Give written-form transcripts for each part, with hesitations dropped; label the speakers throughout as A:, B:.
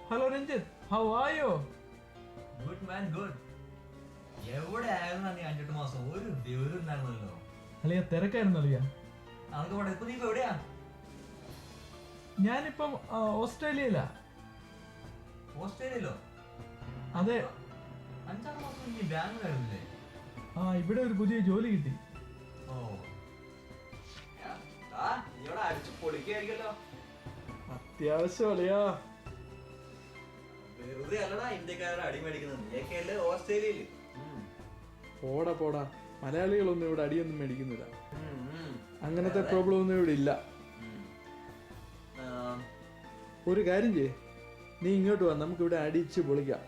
A: Hello Ranjit, how are you?
B: Good man, good. എവിടെയായിരുന്നു നീ 5-8 മാസം ഒരു വിവരം ഉണ്ടായിരുന്നല്ലോ.
A: അളിയ തിരക്കായിരുന്നു അളിയ.
B: അതൊക്കെ പോട്ടെ, ഇപ്പൊ നീ ഇപ്പൊ എവിടെയാ?
A: ഞാനിപ്പം ഓസ്ട്രേലിയയിലാ.
B: ഓസ്ട്രേലിയയിലോ?
A: അതെ.
B: 5-6 മാസം നീ ബാംഗ്ലൂരായിരുന്നില്ലേ?
A: ഇവിടെ ഒരു പുതിയ ജോലി കിട്ടി.
B: ഓ, നീ ഇവിടെ അടിച്ചു പൊളിക്കായിരിക്കല്ലോ.
A: അത്യാവശ്യം അളിയാ.
B: വെറുതെ അല്ലടാ ഇന്ത്യക്കാരെ അടിമേടിക്കുന്നത്. നീയൊക്കെയല്ലേ ഓസ്ട്രേലിയയില്.
A: പോടാ മലയാളികളൊന്നും ഇവിടെ അടിയൊന്നും മേടിക്കുന്നില്ല. അങ്ങനത്തെ പ്രോബ്ലം ഒന്നും ഇവിടെ ഇല്ല. ഒരു കാര്യം ചെയ്യേ, നീ ഇങ്ങോട്ട് വാ, നമുക്ക് ഇവിടെ അടിച്ച് പൊളിക്കാം.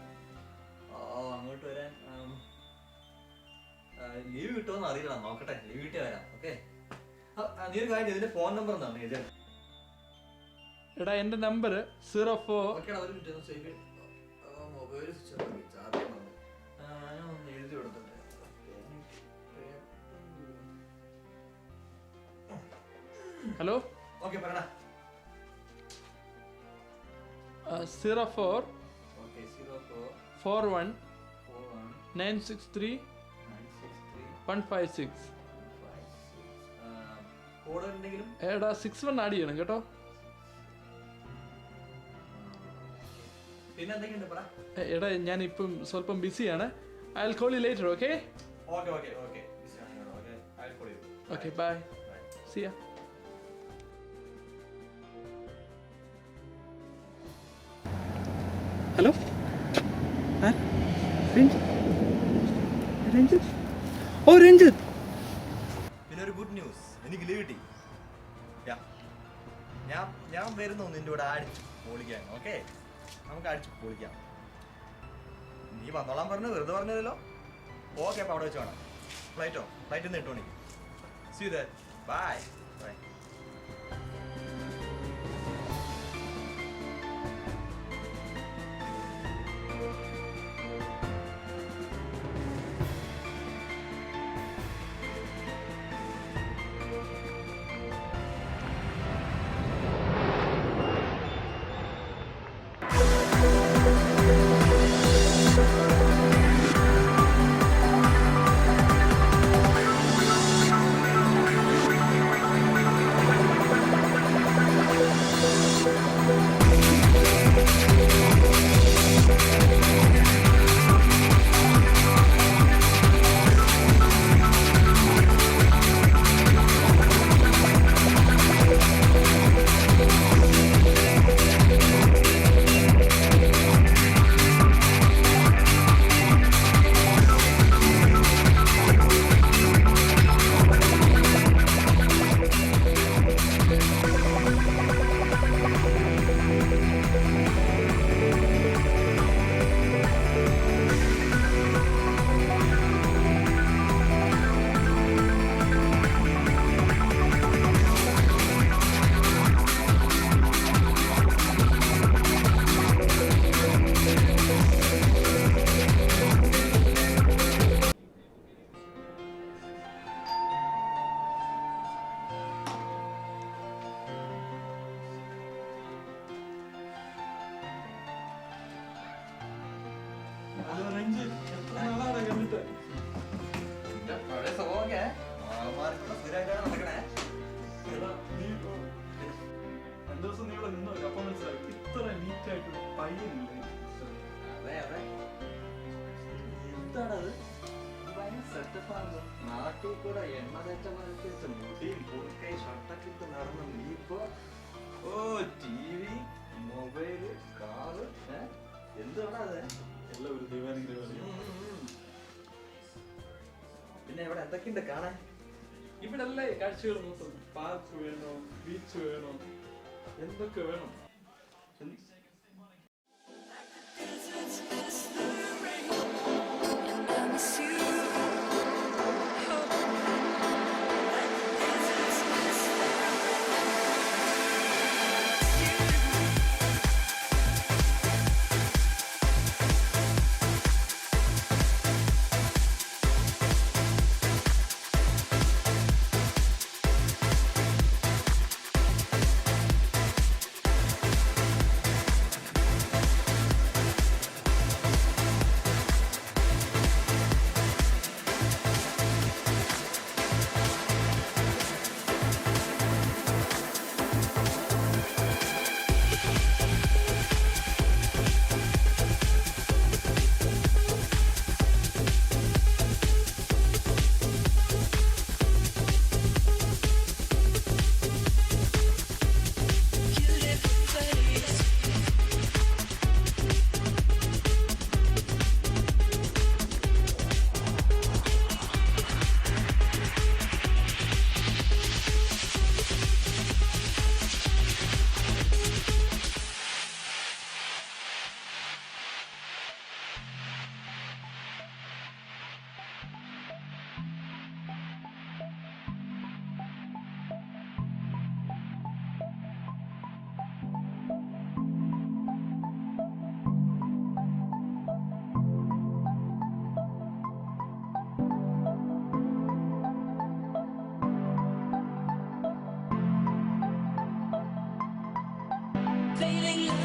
B: അങ്ങോട്ട് വരാൻ ലീവ് കിട്ടുമെന്ന് അറിയില്ല, നോക്കട്ടെ. ലീവ് കിട്ടിയ വരാം. ഓക്കെ, നീ ഒരു കാര്യം, ഇതിന്റെ ഫോൺ നമ്പർ എന്താണ്?
A: എടാ എന്റെ നമ്പർ 04.
B: മൊബൈൽ എഴുതി കൊടുത്തിട്ട്
A: ഹലോ.
B: ഓക്കെ പറടാ.
A: 04
B: ഓക്കെ 04
A: 41
B: 41
A: 963
B: 963
A: 156.
B: കോഡ് എന്തെങ്കിലും?
A: എടാ 61 ആഡ് ചെയ്യണം കേട്ടോ.
B: പിന്നെ എന്തൊക്കെയുണ്ട് പറ.
A: എടാ ഞാൻ ഇപ്പം സ്വല്പം ബിസിയാണ്. I will call you later. Okay
B: okay okay okay okay I will call you.
A: Okay bye. See ya. Hello Ranjith. ഓ രഞ്ജിത്ത്.
B: പിന്നെ ഒരു ഗുഡ് ന്യൂസ്, എനിക്ക് ലീവ് കിട്ടി. ഞാൻ വരുന്നു നിന്റെ കൂടെ അടിച്ചു പൊളിക്കാൻ. ഓക്കെ, നമുക്ക് അടിച്ചു പൊളിക്കാം. നീ വന്നോളാൻ പറഞ്ഞു, വെറുതെ പറഞ്ഞതല്ലോ. ഓക്കെ, അപ്പോൾ അവിടെ വെച്ച് വേണം. ഫ്ലൈറ്റ് 8 മണിക്ക്. See you there. Bye bye. എന്താണത്? നാട്ടിൽ കൂടെ എണ്ണ തേച്ച മുടിയും കുറുക്കൈ ഷർട്ടൊക്കെ ഇട്ട് നടന്ന നീ ഇപ്പൊ TV, മൊബൈല്, കാറ്, എന്താണ് അത്?
A: എല്ലാം ഒരു ദൈവാനുഗ്രഹം.
B: പിന്നെ ഇവിടെ എന്തൊക്കെയുണ്ട് കാണാൻ?
A: ഇവിടെ അല്ലേ കാഴ്ചകൾ മൊത്തം. പാർക്ക് വേണോ, ബീച്ച് വേണോ, എന്തൊക്കെ വേണം.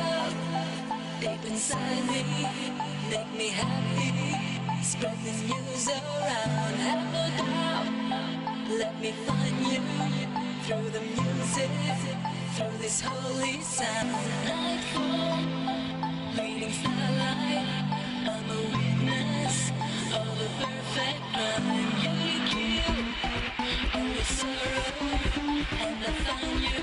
C: love deep inside me. Make me happy. Spread the news around. Have no doubt. Let me find you through the music, through this holy sound. Like home, leading starlight. I'm a witness of a perfect crime. You kill all the sorrow, and I found you.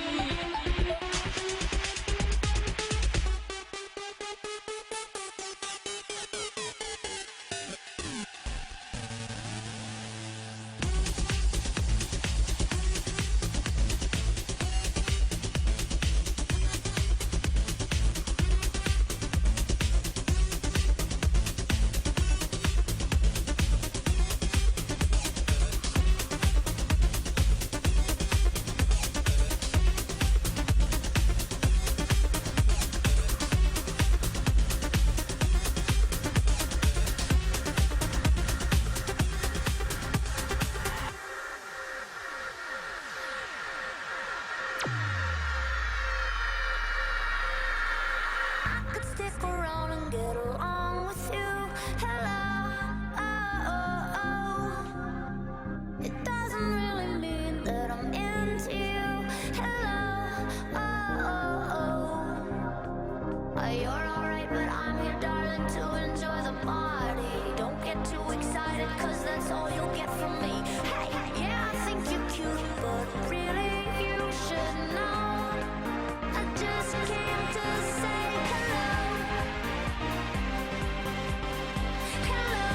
D: Could stick around and get along with you. Hello, oh, oh, oh. It doesn't really mean that I'm into you. Hello, oh, oh, oh. You're alright, but I'm here, darling, to enjoy the party. Don't get too excited, cause that's all you'll get from me. Hey, yeah, I think you're cute, but really you should know I just came to say hello. Hello.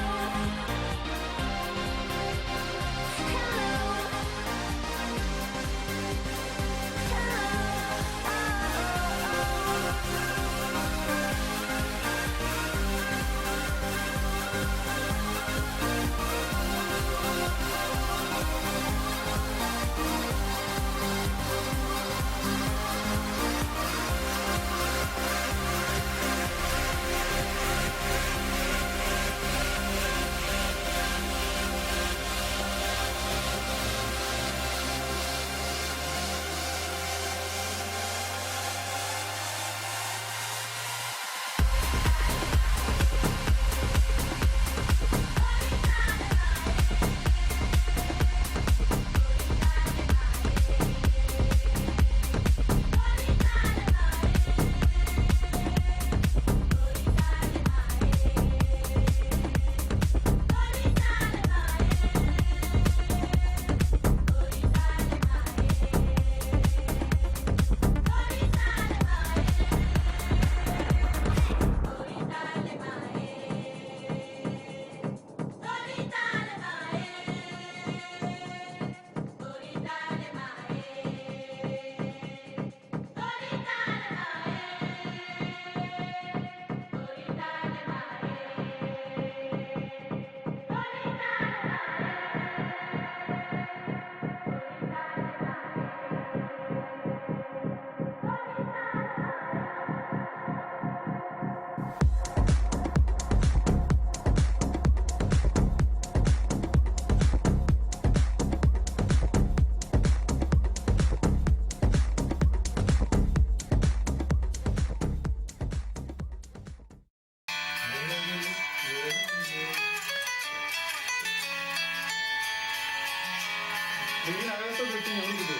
A: ഇതിനകത്തോട്ട് ഇട്ട് ഞങ്ങൾക്ക്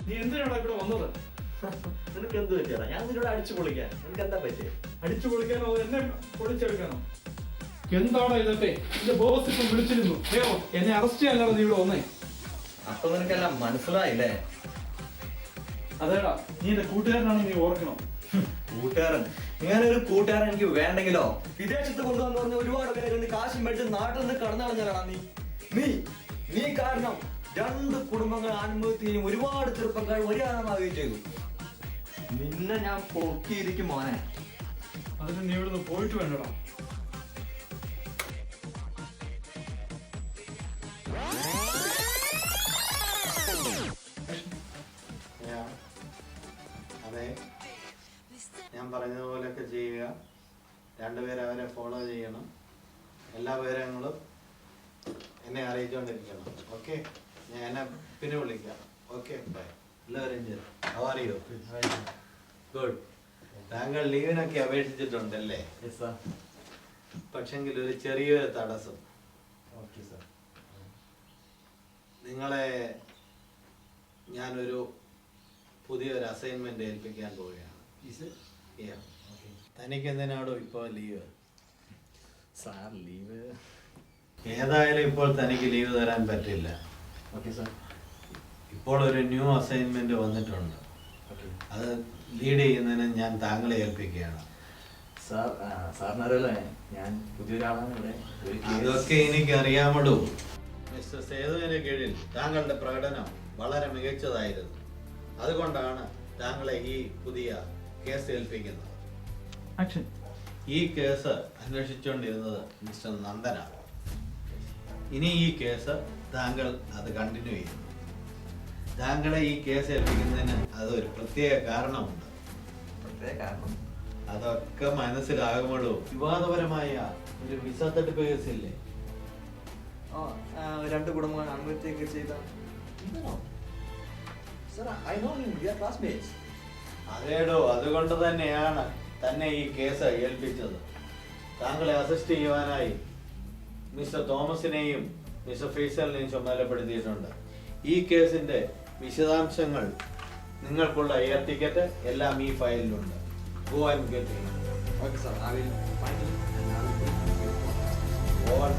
A: നീ എന്തിനാണ് ഇവിടെ വന്നത്?
B: നിനക്ക് എന്ത് പറ്റിയടാ? ഞാൻ നിന്നോട് അടിച്ചു പൊളിക്കാൻ. നിനക്ക് എന്താ പറ്റിയ?
A: അടിച്ചു പൊളിക്കാനോ എന്നെ പൊളിച്ചെടുക്കാനോ? എന്താടാ ഇതൊക്കെ? എന്റെ ബോസ് ഇപ്പം വിളിച്ചിരുന്നു. എന്നെ അറസ്റ്റ് ചെയ്യാനാണ് നീ ഇവിടെ വന്നേ.
B: അപ്പൊ നിനക്കെല്ലാം മനസ്സിലായില്ലേ?
A: അതേടാ, നീ എന്റെ കൂട്ടുകാരനാണെന്ന് നീ ഓർക്കണം.
B: കൂട്ടുകാരൻ, ഇങ്ങനൊരു കൂട്ടുകാരൻ എനിക്ക് വേണ്ടെങ്കിലോ? വിദേശത്ത് കൊണ്ടുവന്ന് പറഞ്ഞ ഒരുപാട് പേരുണ്ട്, കാശ് മേടിച്ച് നാട്ടിൽ നിന്ന് കടന്നു കളഞ്ഞാടാ നീ. നീ നീ കാരണം 2 കുടുംബങ്ങൾ ആത്മഹത്യ ചെയ്യും, ഒരുപാട് ചെറുപ്പക്കാർ വരികയും ചെയ്തു. നിന്നെ ഞാൻ പൊക്കിയിരിക്കും മോനെ.
A: അതിന് നീ ഇവിടുന്ന് പോയിട്ട് വേണ്ടടാ.
E: അതെ, ഞാൻ പറഞ്ഞതുപോലെയൊക്കെ ചെയ്യുക. 2 പേര് അവരെ ഫോളോ ചെയ്യണം. എല്ലാ വിവരങ്ങളും എന്നെ അറിയിച്ചുകൊണ്ടിരിക്കണം. ഓക്കെ, ഞാൻ എന്നെ പിന്നെ വിളിക്കാം. Okay, bye. എല്ലാവരും ചെയ്തു. How good. താങ്കൾ ലീവിനൊക്കെ അപേക്ഷിച്ചിട്ടുണ്ടല്ലേ? പക്ഷെങ്കിൽ ഒരു ചെറിയൊരു തടസ്സം. നിങ്ങളെ ഞാനൊരു പുതിയൊരു അസൈൻമെന്റ് ഏൽപ്പിക്കാൻ പോവുകയാണ്. തനിക്ക് എന്തിനാടോ ഇപ്പോൾ ലീവ്?
B: സാർ ലീവ്
E: ഏതായാലും ഇപ്പോൾ തനിക്ക് ലീവ് തരാൻ പറ്റില്ല.
B: Okay sir.
E: ഇപ്പോൾ ഒരു ന്യൂ അസൈൻമെന്റ് വന്നിട്ടുണ്ട്. അത് ലീഡ് ചെയ്യുന്നതിന് ഞാൻ താങ്കളെ ഏൽപ്പിക്കുകയാണ്.
B: സാർ, സാറിനറിയല്ലേ ഞാൻ പുതിയൊരാളാണ് ഇവിടെ.
E: അതൊക്കെ എനിക്കറിയാമല്ലോ. മിസ്റ്റർ സേതുവിന്റെ കീഴിൽ താങ്കളുടെ പ്രകടനം വളരെ മികച്ചതായിരുന്നു. അതുകൊണ്ടാണ് താങ്കളെ ഈ പുതിയ കേസ് ഏൽപ്പിക്കുന്നത്. ഈ കേസ് അന്വേഷിച്ചുകൊണ്ടിരുന്നത് മിസ്റ്റർ നന്ദനാണ്. ഇനി ഈ കേസ് താങ്കൾ അത് കണ്ടിന്യൂ ചെയ്യുന്നു. താങ്കളെ ഈ കേസ് ഏൽപ്പിക്കുന്നതിന് അതൊരു പ്രത്യേക കാരണമുണ്ട്.
B: പ്രത്യേക കാരണം
E: അതൊക്കെ മനസ്സിലാകുമ്പോഴോ വിവാദപരമായ ഒരു വിസ തട്ടിപ്പ് കേസില്ലേ?
B: 2 കുടുംബങ്ങൾ ആത്മഹത്യ ചെയ്ത
E: അതേടോ, അതുകൊണ്ട് തന്നെയാണ് തന്നെ ഈ കേസ് ഏൽപ്പിച്ചത്. താങ്കളെ അസിസ്റ്റ് ചെയ്യുവാനായി മിസ്റ്റർ തോമസിനെയും മിസ്റ്റർ ഫീസലിനെയും ചുമതലപ്പെടുത്തിയിട്ടുണ്ട്. ഈ കേസിന്റെ വിശദാംശങ്ങൾ, നിങ്ങൾക്കുള്ള എയർ ടിക്കറ്റ് എല്ലാം ഈ ഫയലിലുണ്ട്. Go and get it.
B: Okay sir, I will find
E: over.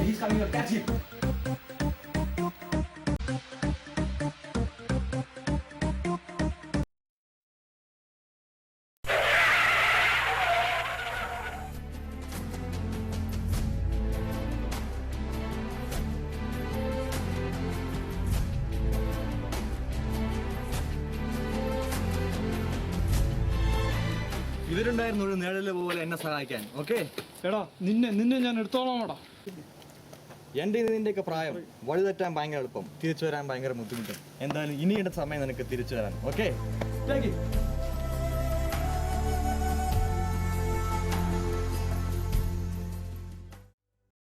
B: He's coming up, catch him. ഇവരുണ്ടായിരുന്നു ഒരു നിഴല് പോലെ എന്നെ സഹായിക്കാൻ. ഓക്കെ,
A: എടാ നിന്നെ ഞാൻ എടുത്തോളാമടാ.
B: എൻ്റെ നിന്റെയൊക്കെ പ്രായം വഴിതെറ്റാൻ ഭയങ്കര എളുപ്പം, തിരിച്ചു വരാൻ ഭയങ്കര ബുദ്ധിമുട്ട്. എന്തായാലും ഇനിയുടെ സമയം നിനക്ക് തിരിച്ചു വരാൻ. ഓക്കെ,